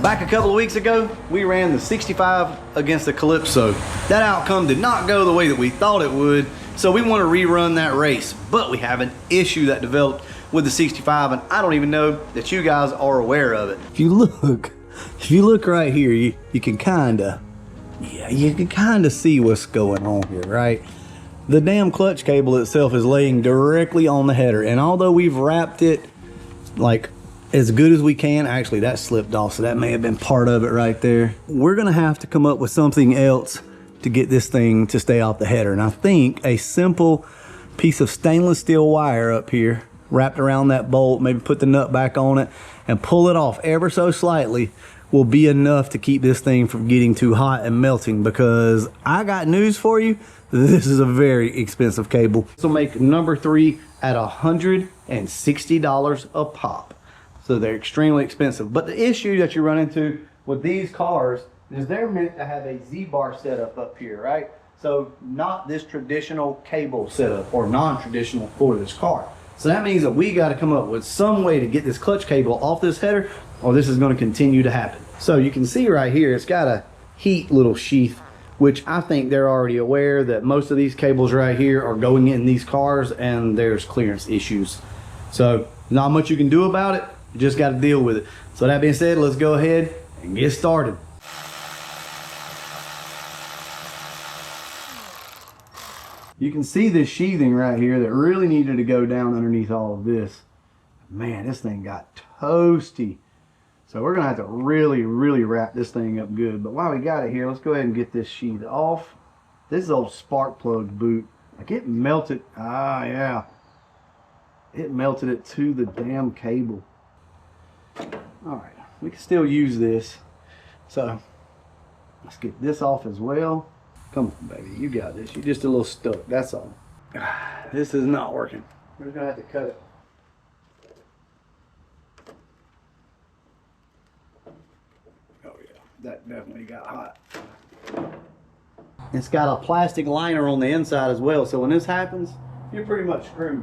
Back a couple of weeks ago, we ran the 65 against the Calypso. That outcome did not go the way that we thought it would, so we want to rerun that race. But we have an issue that developed with the 65, and I don't even know that you guys are aware of it. If you look right here, you can kinda see what's going on here, right? The damn clutch cable itself is laying directly on the header, and although we've wrapped it like as good as we can, actually that slipped off, so that may have been part of it right there. We're gonna have to come up with something else to get this thing to stay off the header, and I think a simple piece of stainless steel wire up here wrapped around that bolt, maybe put the nut back on it and pull it off ever so slightly, will be enough to keep this thing from getting too hot and melting. Because I got news for you, this is a very expensive cable. This will make number 3 at $160 a pop. So they're extremely expensive. But the issue that you run into with these cars is they're meant to have a Z-bar setup up here, right? So not this traditional cable setup, or non-traditional for this car. So that means that we got to come up with some way to get this clutch cable off this header, or this is going to continue to happen. So you can see right here, it's got a heat little sheath, which I think they're already aware that most of these cables right here are going in these cars and there's clearance issues. So not much you can do about it. You just got to deal with it. So that being said, let's go ahead and get started. You can see this sheathing right here that really needed to go down underneath all of this. Man, this thing got toasty. So we're gonna have to really wrap this thing up good. But while we got it here, let's go ahead and get this sheath off. This is old spark plug boot. Like it melted, yeah. It melted it to the damn cable. All right, we can still use this. So let's get this off as well. Come on, baby, you got this. You're just a little stuck, that's all. This is not working. We're just gonna have to cut it. Oh yeah, that definitely got hot. It's got a plastic liner on the inside as well, so when this happens, you're pretty much screwed.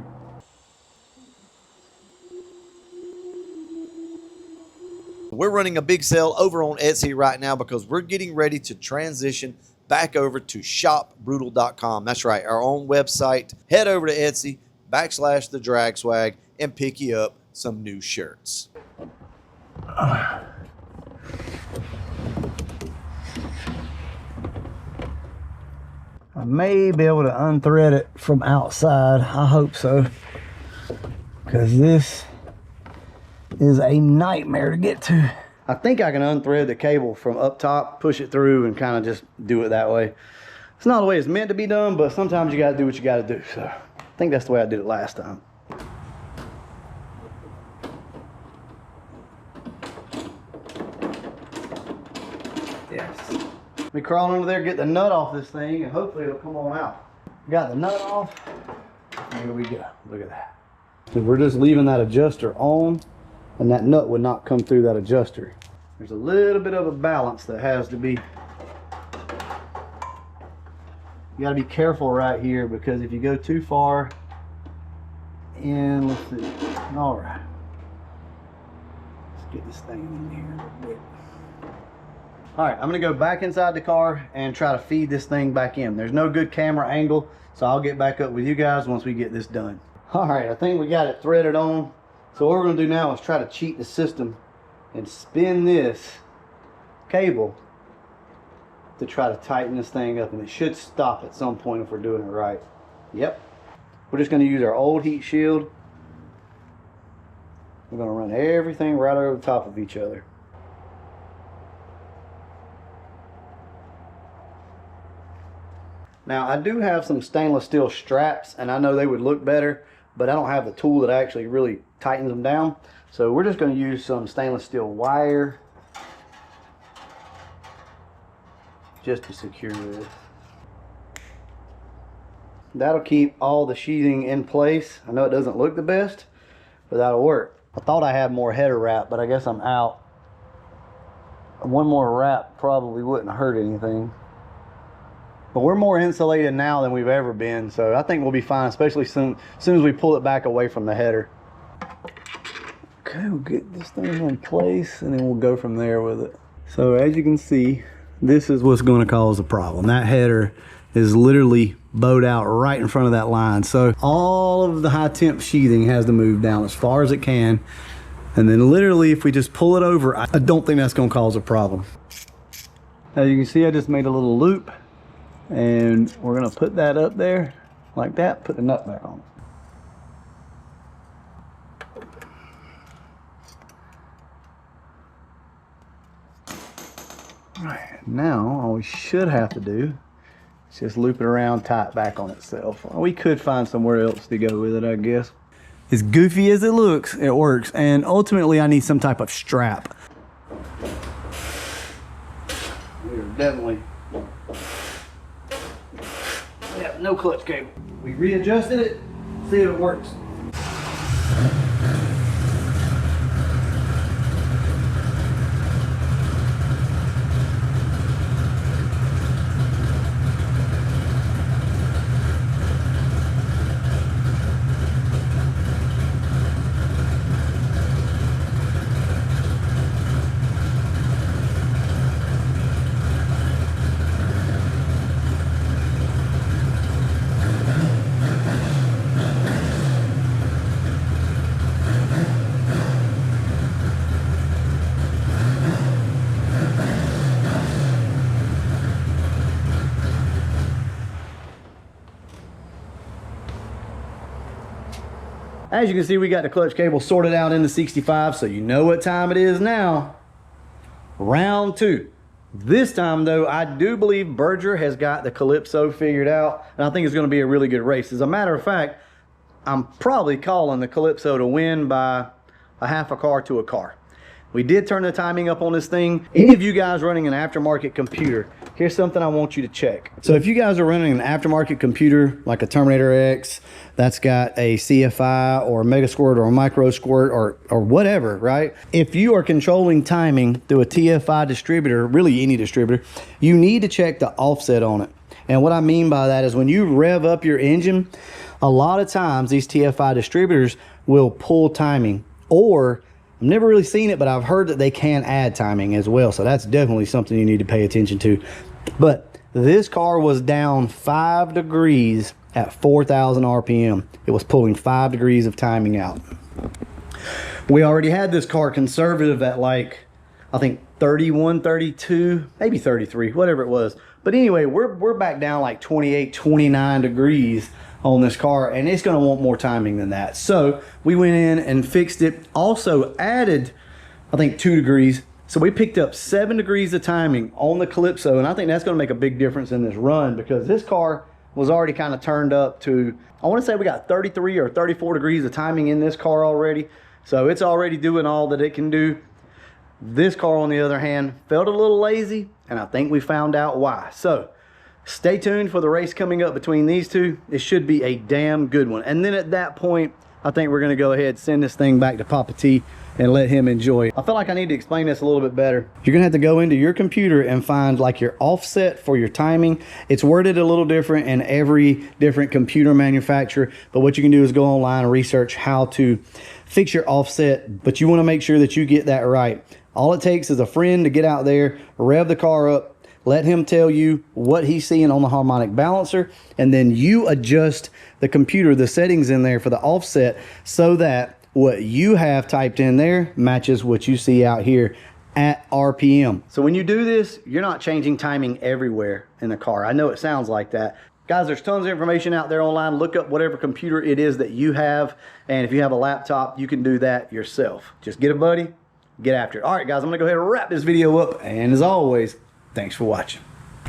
We're running a big sale over on Etsy right now because we're getting ready to transition back over to shopbrutal.com. That's right, our own website. Head over to Etsy /the drag swag and pick you up some new shirts. I may be able to unthread it from outside. I hope so, because this is a nightmare to get to. I think I can unthread the cable from up top, push it through, and kind of just do it that way. It's not the way it's meant to be done, but sometimes you got to do what you got to do. So I think that's the way I did it last time. Yes. Let me crawl under there, get the nut off this thing, and hopefully it'll come on out. Got the nut off. Here we go. Look at that. So we're just leaving that adjuster on, and that nut would not come through that adjuster. There's a little bit of a balance that has to be. You got to be careful right here, because if you go too far in, let's see. All right. Let's get this thing in here a little bit. All right, I'm gonna go back inside the car and try to feed this thing back in. There's no good camera angle, so I'll get back up with you guys once we get this done. All right, I think we got it threaded on. So what we're gonna do now is try to cheat the system and spin this cable to try to tighten this thing up, and it should stop at some point if we're doing it right. Yep. We're just gonna use our old heat shield. We're gonna run everything right over the top of each other. Now I do have some stainless steel straps, and I know they would look better, but I don't have the tool that actually really tightens them down. So we're just going to use some stainless steel wire just to secure this. That'll keep all the sheathing in place. I know it doesn't look the best, but that'll work. I thought I had more header wrap, but I guess I'm out. One more wrap probably wouldn't hurt anything. But we're more insulated now than we've ever been, so I think we'll be fine, especially soon as we pull it back away from the header. Okay, we'll get this thing in place and then we'll go from there with it. So as you can see, this is what's going to cause a problem. That header is literally bowed out right in front of that line. So all of the high temp sheathing has to move down as far as it can. And then literally if we just pull it over, I don't think that's going to cause a problem. As you can see, I just made a little loop and we're going to put that up there like that, put the nut back on. All right, now all we should have to do is just loop it around, tie it back on itself. We could find somewhere else to go with it, I guess. As goofy as it looks, it works. And ultimately, I need some type of strap. We're definitely, yeah, no clutch cable. We readjusted it, see if it works. As you can see, we got the clutch cable sorted out in the 65, so you know what time it is now. Round 2. This time though, I do believe Berger has got the Calypso figured out, and I think it's going to be a really good race. As a matter of fact, I'm probably calling the Calypso to win by a half a car to a car. We did turn the timing up on this thing. Any of you guys running an aftermarket computer, here's something I want you to check. So if you guys are running an aftermarket computer like a Terminator X that's got a CFI or a Mega Squirt or a Micro Squirt or whatever, right? If you are controlling timing through a TFI distributor, really any distributor, you need to check the offset on it. And what I mean by that is when you rev up your engine, a lot of times these TFI distributors will pull timing, or I've never really seen it, but I've heard that they can add timing as well. So that's definitely something you need to pay attention to. But this car was down 5 degrees at 4,000 RPM. It was pulling 5 degrees of timing out. We already had this car conservative at like, I think 31, 32, maybe 33, whatever it was. But anyway, we're back down like 28, 29 degrees on this car, and it's going to want more timing than that. So we went in and fixed it. Also added, I think, 2 degrees. So we picked up 7 degrees of timing on the Calypso, and I think that's going to make a big difference in this run, because this car was already kind of turned up to, I want to say we got 33 or 34 degrees of timing in this car already. So it's already doing all that it can do. This car, on the other hand, felt a little lazy, and I think we found out why. So stay tuned for the race coming up between these two. It should be a damn good one. And then at that point, I think we're going to go ahead and send this thing back to Papa T and let him enjoy it. I feel like I need to explain this a little bit better. You're going to have to go into your computer and find like your offset for your timing. It's worded a little different in every different computer manufacturer, but what you can do is go online and research how to fix your offset, but you want to make sure that you get that right. All it takes is a friend to get out there, rev the car up, let him tell you what he's seeing on the harmonic balancer, and then you adjust the computer, the settings in there for the offset, so that what you have typed in there matches what you see out here at RPM. So when you do this, you're not changing timing everywhere in the car. I know it sounds like that. Guys, there's tons of information out there online. Look up whatever computer it is that you have, and if you have a laptop, you can do that yourself. Just get a buddy, get after it. All right, guys, I'm gonna go ahead and wrap this video up, and as always, thanks for watching.